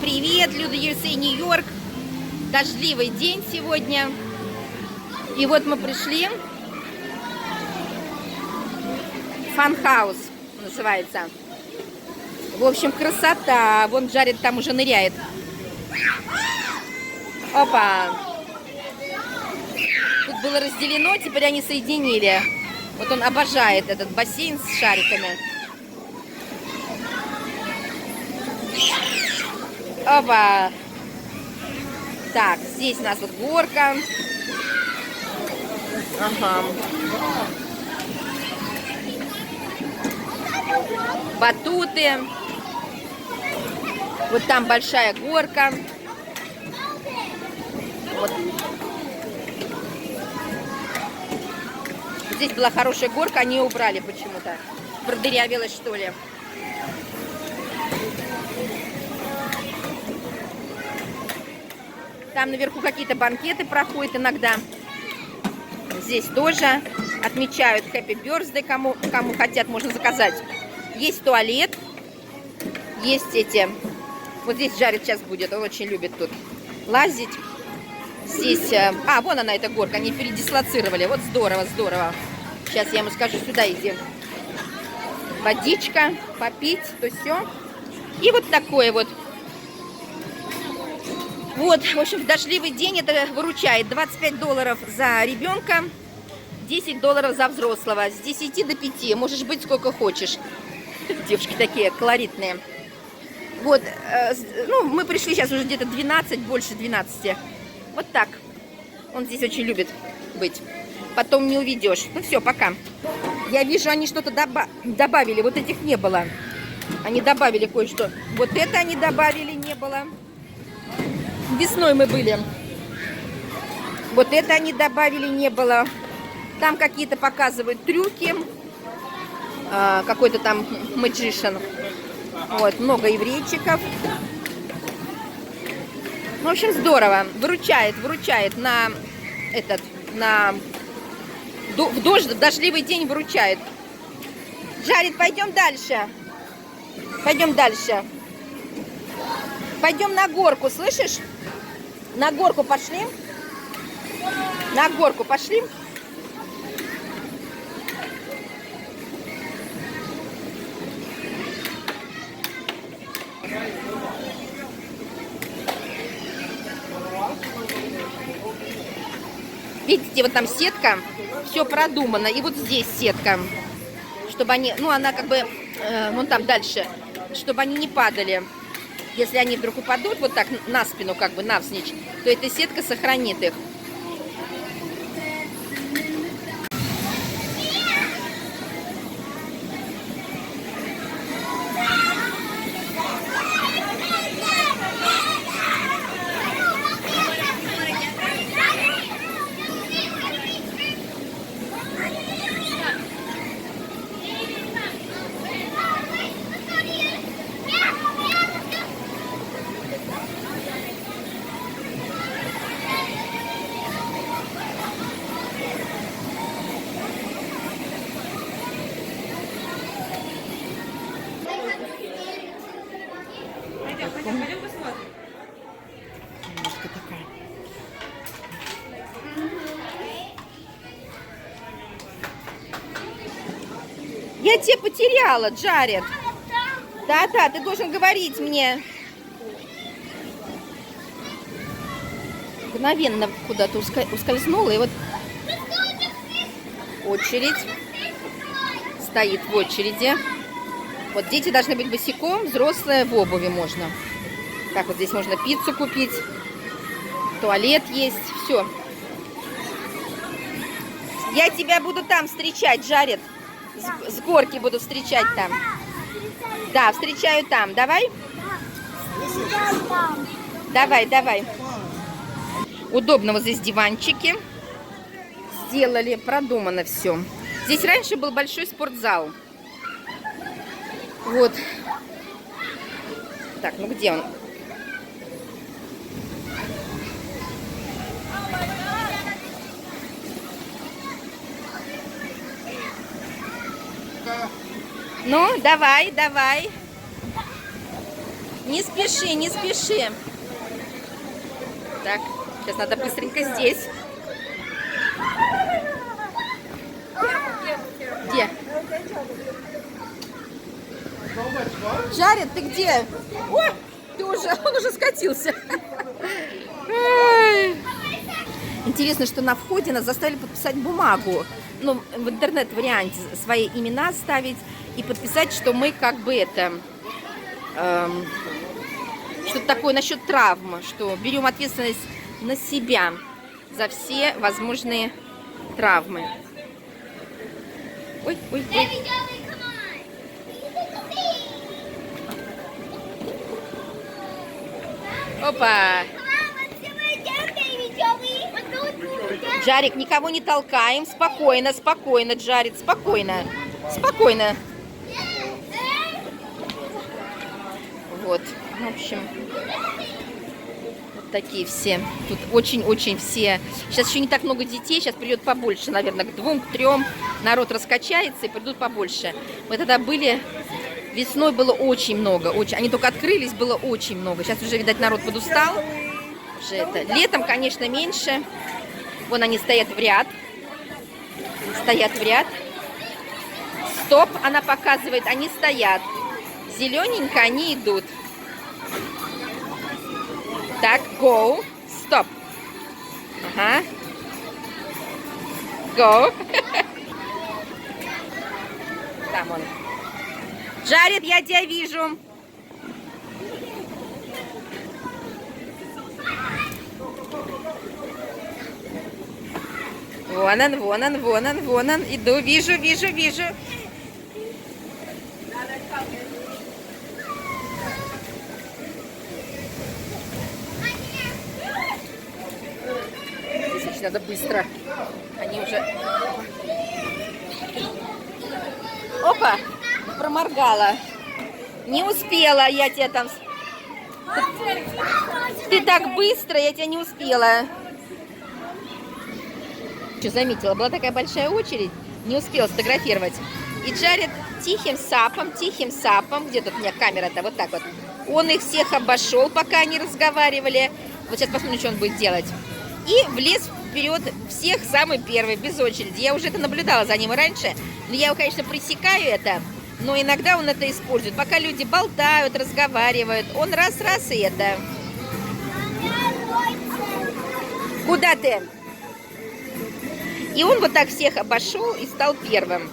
привет, Люда USA, Нью-Йорк. Дождливый день сегодня. И вот мы пришли. Фан-хаус называется. В общем, красота. Вон Джаред там уже ныряет. Опа. Тут было разделено, теперь они соединили. Вот он обожает этот бассейн с шариками. Опа. Так, здесь у нас вот горка. Ага. Батуты. Вот там большая горка. Вот. Здесь была хорошая горка, они ее убрали почему-то. Продырявилась, что ли. Там наверху какие-то банкеты проходят иногда. Здесь тоже отмечают Happy Birthday, кому хотят, можно заказать. Есть туалет, есть эти. Вот здесь Джаред сейчас будет, он очень любит тут лазить. Здесь, вон она, эта горка, они передислоцировали. Вот здорово, здорово. Сейчас я ему скажу, сюда иди. Водичка, попить, то все. И вот такое вот. Вот, в общем, в дождливый день это выручает. $25 за ребенка, $10 за взрослого. С 10 до 5, можешь быть сколько хочешь. Девушки такие колоритные. Вот, ну, мы пришли сейчас уже где-то 12, больше 12. Вот так. Он здесь очень любит быть. Потом не увидишь. Ну все, пока. Я вижу, они что-то добавили. Вот этих не было. Они добавили кое-что. Вот это они добавили, не было. Весной мы были. Вот это они добавили, не было. Там какие-то показывают трюки. Какой-то там magician. Вот, много еврейчиков. В общем, здорово. Выручает на этот, в дождливый день выручает. Джаред, пойдем дальше. Пойдем дальше. Пойдем на горку, слышишь? На горку пошли. На горку пошли. Видите, вот там сетка, все продумано. И вот здесь сетка, чтобы они, ну она как бы, вон там дальше, чтобы они не падали. Если они вдруг упадут вот так на спину, как бы навзничь, то эта сетка сохранит их. Я тебя потеряла, Джаред. Да, ты должен говорить мне. Мгновенно куда-то ускользнула. И вот очередь. Стоит в очереди. Вот дети должны быть босиком, взрослые в обуви можно. Так, вот здесь можно пиццу купить. Туалет есть, все. Я тебя буду там встречать, Джаред. С горки буду встречать там. Да, встречаю там. Давай? Давай. Удобно вот здесь диванчики. Сделали, продумано все. Здесь раньше был большой спортзал. Вот. Так, ну где он? Ну, давай. Не спеши, не спеши. Так, сейчас надо быстренько здесь. Где? Джаред, ты где? О, ты уже, он уже скатился. Интересно, что на входе нас заставили подписать бумагу. Ну, в интернет-варианте свои имена ставить и подписать, что мы как бы это... что-то такое насчет травм, что берем ответственность на себя за все возможные травмы. Ой, ой, ой. Опа! Джарик, никого не толкаем. Спокойно, спокойно, Джарик, спокойно. Спокойно. Вот, в общем, вот такие все. Тут очень-очень все. Сейчас еще не так много детей, сейчас придет побольше, наверное, к 2, к 3. Народ раскачается и придут побольше. Мы тогда были, весной было очень много. Очень. Они только открылись, было очень много. Сейчас уже, видать, народ подустал. Уже это. Летом, конечно, меньше. Вон они стоят в ряд. Стоят в ряд. Стоп, она показывает, они стоят. Зелененько они идут. Так, go, стоп. Ага. Go. Там он. Джаред, я тебя вижу. Вон он, вон он, вон он, вон он. Иду, вижу, вижу, вижу. Здесь очень надо быстро. Они уже... Опа! Проморгала. Не успела я тебя там... Ты так быстро, я тебя не успела. Что заметила, была такая большая очередь, не успела сфотографировать. И Джаред тихим сапом, где тут у меня камера-то, вот так вот, он их всех обошел, пока они разговаривали. Вот сейчас посмотрим, что он будет делать. И влез вперед всех самый первый, без очереди. Я уже это наблюдала за ним и раньше, но я его, конечно, пресекаю это, но иногда он это использует. Пока люди болтают, разговаривают, он раз-раз и это. Куда ты? И он вот так всех обошел и стал первым.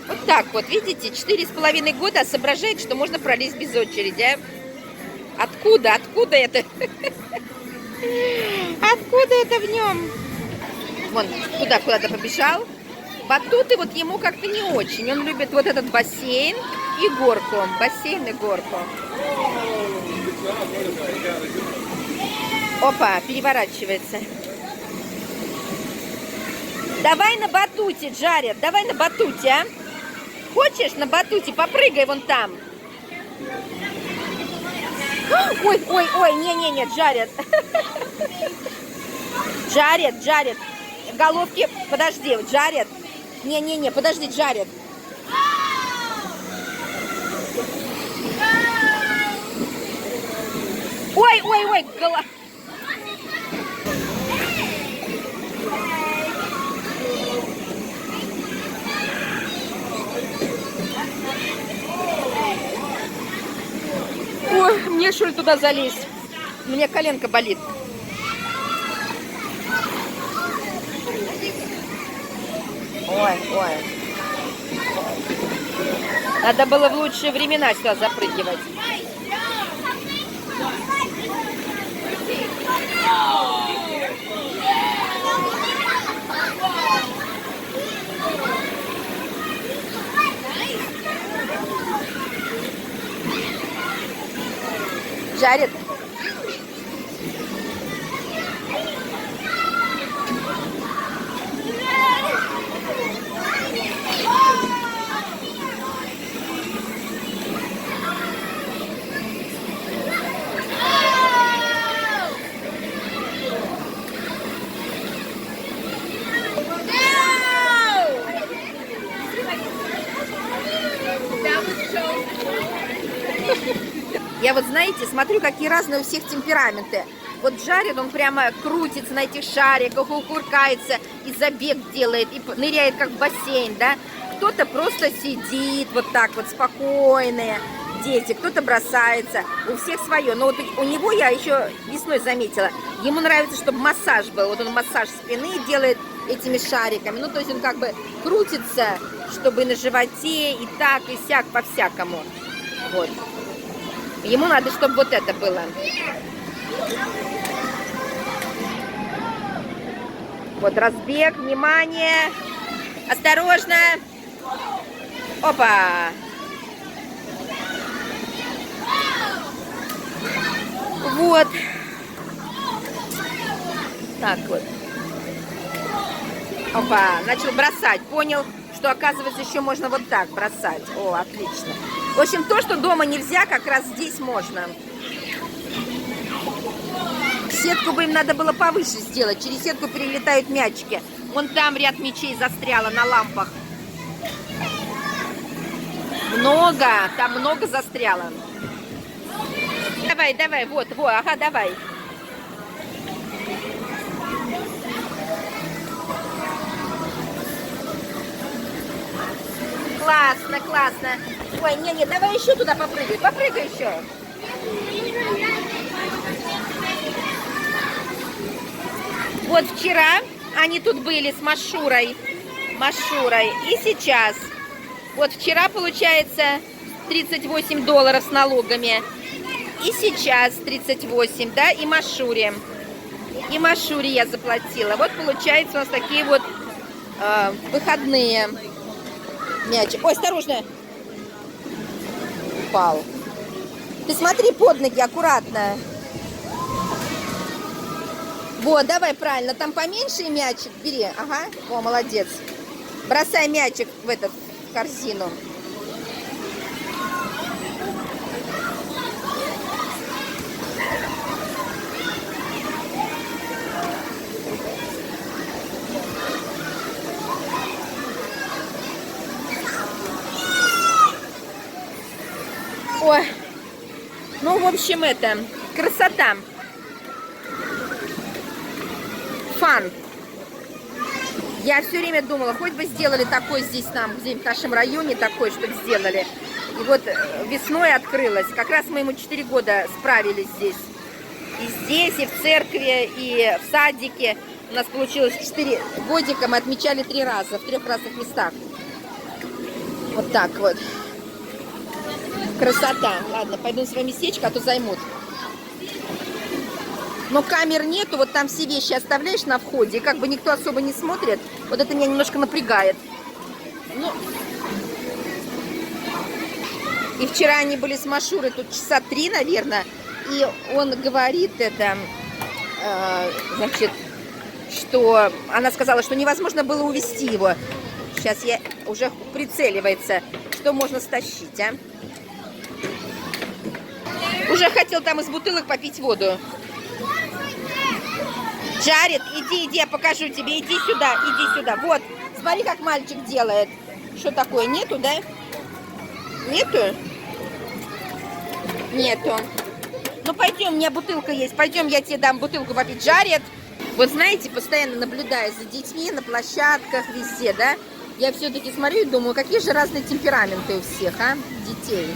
Вот так вот, видите, 4,5 года соображает, что можно пролезть без очереди. А? Откуда? Откуда это? Откуда это в нем? Вон, куда-то побежал. Батуты вот ему как-то не очень. Он любит вот этот бассейн и горку. Бассейн и горку. Опа, переворачивается. Давай на батуте, Джаред, давай на батуте, а? Хочешь на батуте? Попрыгай вон там. Ой, ой, ой, не-не-не, Джаред. Джаред. Головки, подожди, Джаред. Не-не-не, подожди, Джаред. Ой, ой, ой, голова. Ой, мне что ли туда залезть? У меня коленка болит. Ой, ой. Надо было в лучшие времена сюда запрыгивать. Джаред. Я вот знаете, смотрю, какие разные у всех темпераменты. Вот жарит, он прямо крутится на этих шариках, укуркается, и забег делает, и ныряет как в бассейн, да. Кто-то просто сидит вот так вот, спокойные дети, кто-то бросается, у всех свое. Но вот у него я еще весной заметила, ему нравится, чтобы массаж был. Вот он массаж спины делает этими шариками. Ну, то есть он как бы крутится, чтобы на животе и так, и сяк, по-всякому. Вот. Ему надо, чтобы вот это было. Вот разбег, внимание. Осторожно. Опа. Вот. Так вот. Опа, начал бросать. Понял, что, оказывается, еще можно вот так бросать. О, отлично. В общем, то, что дома нельзя, как раз здесь можно. Сетку бы им надо было повыше сделать. Через сетку перелетают мячики. Вон там ряд мячей застряло на лампах. Много. Там много застряло. Давай, давай, вот, ага, давай. Классно, классно. Ой, не, давай еще туда попрыгай. Попрыгай еще. Вот вчера они тут были с Машурой. И сейчас. Вот вчера, получается, $38 с налогами. И сейчас 38, да, и Машуре. И Машуре я заплатила. Вот получается у нас такие вот выходные. Мячик. Ой, осторожно. Упал. Ты смотри под ноги, аккуратно. Вот, давай правильно. Там поменьше мячик бери. Ага. О, молодец. Бросай мячик в эту корзину. Ой, ну, в общем, это, красота. Фан. Я все время думала, хоть бы сделали такой здесь нам, где-нибудь в нашем районе такой, чтобы сделали. И вот весной открылось. Как раз мы ему 4 года справились здесь. И здесь, и в церкви, и в садике. У нас получилось 4 годика, мы отмечали 3 раза, в 3 разных местах. Вот так вот. Красота. Ладно, пойду на свое местечко, а то займут. Но камер нету, вот там все вещи оставляешь на входе, и как бы никто особо не смотрит. Вот это меня немножко напрягает. Ну. И вчера они были с Машурой тут часа 3, наверное. И он говорит это, значит, что она сказала, что невозможно было увезти его. Сейчас я уже прицеливается, что можно стащить, а? Уже хотел там из бутылок попить воду. Джаред, иди, я покажу тебе. Иди сюда. Вот, смотри, как мальчик делает. Что такое, нету, да? Нету? Нету. Ну, пойдем, у меня бутылка есть. Пойдем, я тебе дам бутылку попить. Джаред. Вот знаете, постоянно наблюдая за детьми на площадках, везде, да? Я все-таки смотрю и думаю, какие же разные темпераменты у всех, а, детей.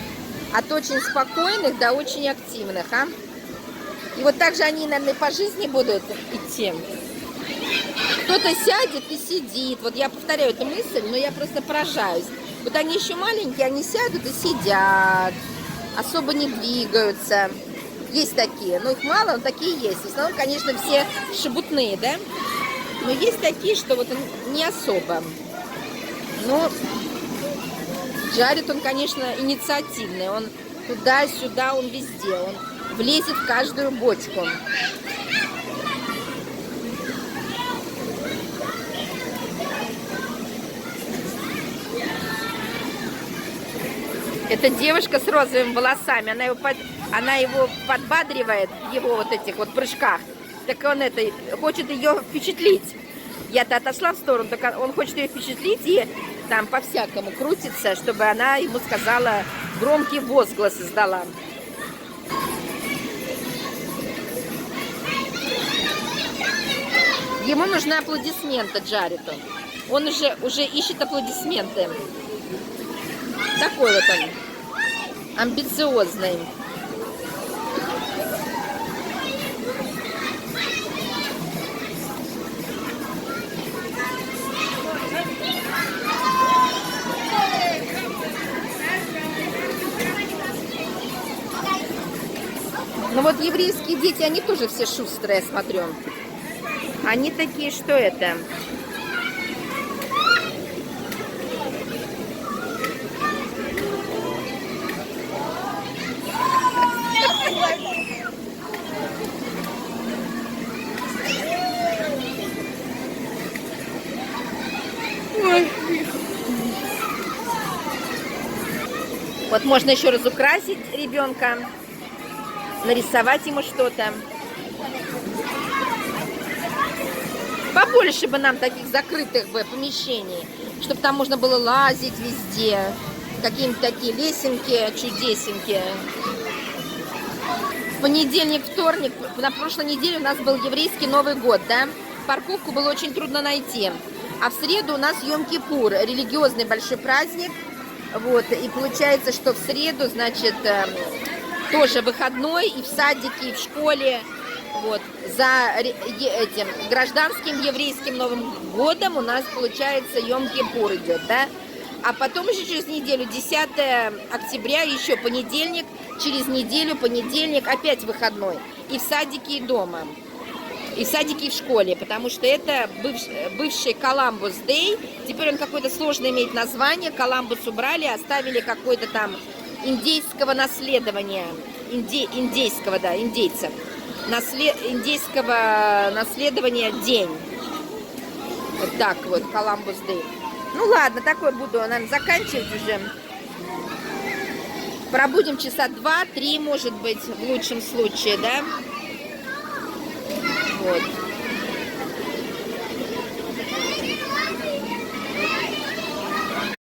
От очень спокойных до очень активных, а. И вот так же они, наверное, по жизни будут идти. Кто-то сядет и сидит. Вот я повторяю эту мысль, но я просто поражаюсь. Вот они еще маленькие, они сядут и сидят. Особо не двигаются. Есть такие, но их мало, но такие есть. В основном, конечно, все шебутные, да? Но есть такие, что вот не особо. Ну, Джаред, он, конечно, инициативный. Он туда-сюда, он везде. Он влезет в каждую бочку. Это девушка с розовыми волосами. Она его подбадривает в его вот этих вот прыжках. Так он хочет ее впечатлить. Я-то отошла в сторону, так он хочет ее впечатлить и там по-всякому крутится, чтобы она ему сказала, громкий возглас издала. Ему нужны аплодисменты Джарету. Он уже ищет аплодисменты. Такой вот он. Амбициозный. Ну вот еврейские дети, они тоже все шустрые, смотрю. Они такие, что это? Вот можно еще разукрасить ребенка, нарисовать ему что-то. Побольше бы нам таких закрытых бы помещений, чтобы там можно было лазить везде. Какие-нибудь такие лесенки, чудесенькие. В понедельник, вторник, на прошлой неделе у нас был еврейский Новый год, да? Парковку было очень трудно найти. А в среду у нас Йом-Кипур, религиозный большой праздник. Вот, и получается, что в среду, значит, тоже выходной и в садике, и в школе. Вот, за этим гражданским еврейским Новым годом у нас, получается, Йом-Кипур идет, да? А потом еще через неделю, 10 октября, еще понедельник, через неделю, понедельник, опять выходной. И в садике, и дома. И в садике, и в школе, потому что это бывший Коламбус Дэй. Теперь он какое-то сложное имеет название. Коламбус убрали, оставили какое-то там индейского наследования. Индейского, да, индейцев. Индейского наследования день. Вот так вот, Коламбус Дэй. Ну ладно, такой буду, наверное, заканчивать уже. Пробудем часа 2-3, может быть, в лучшем случае, да? Вот.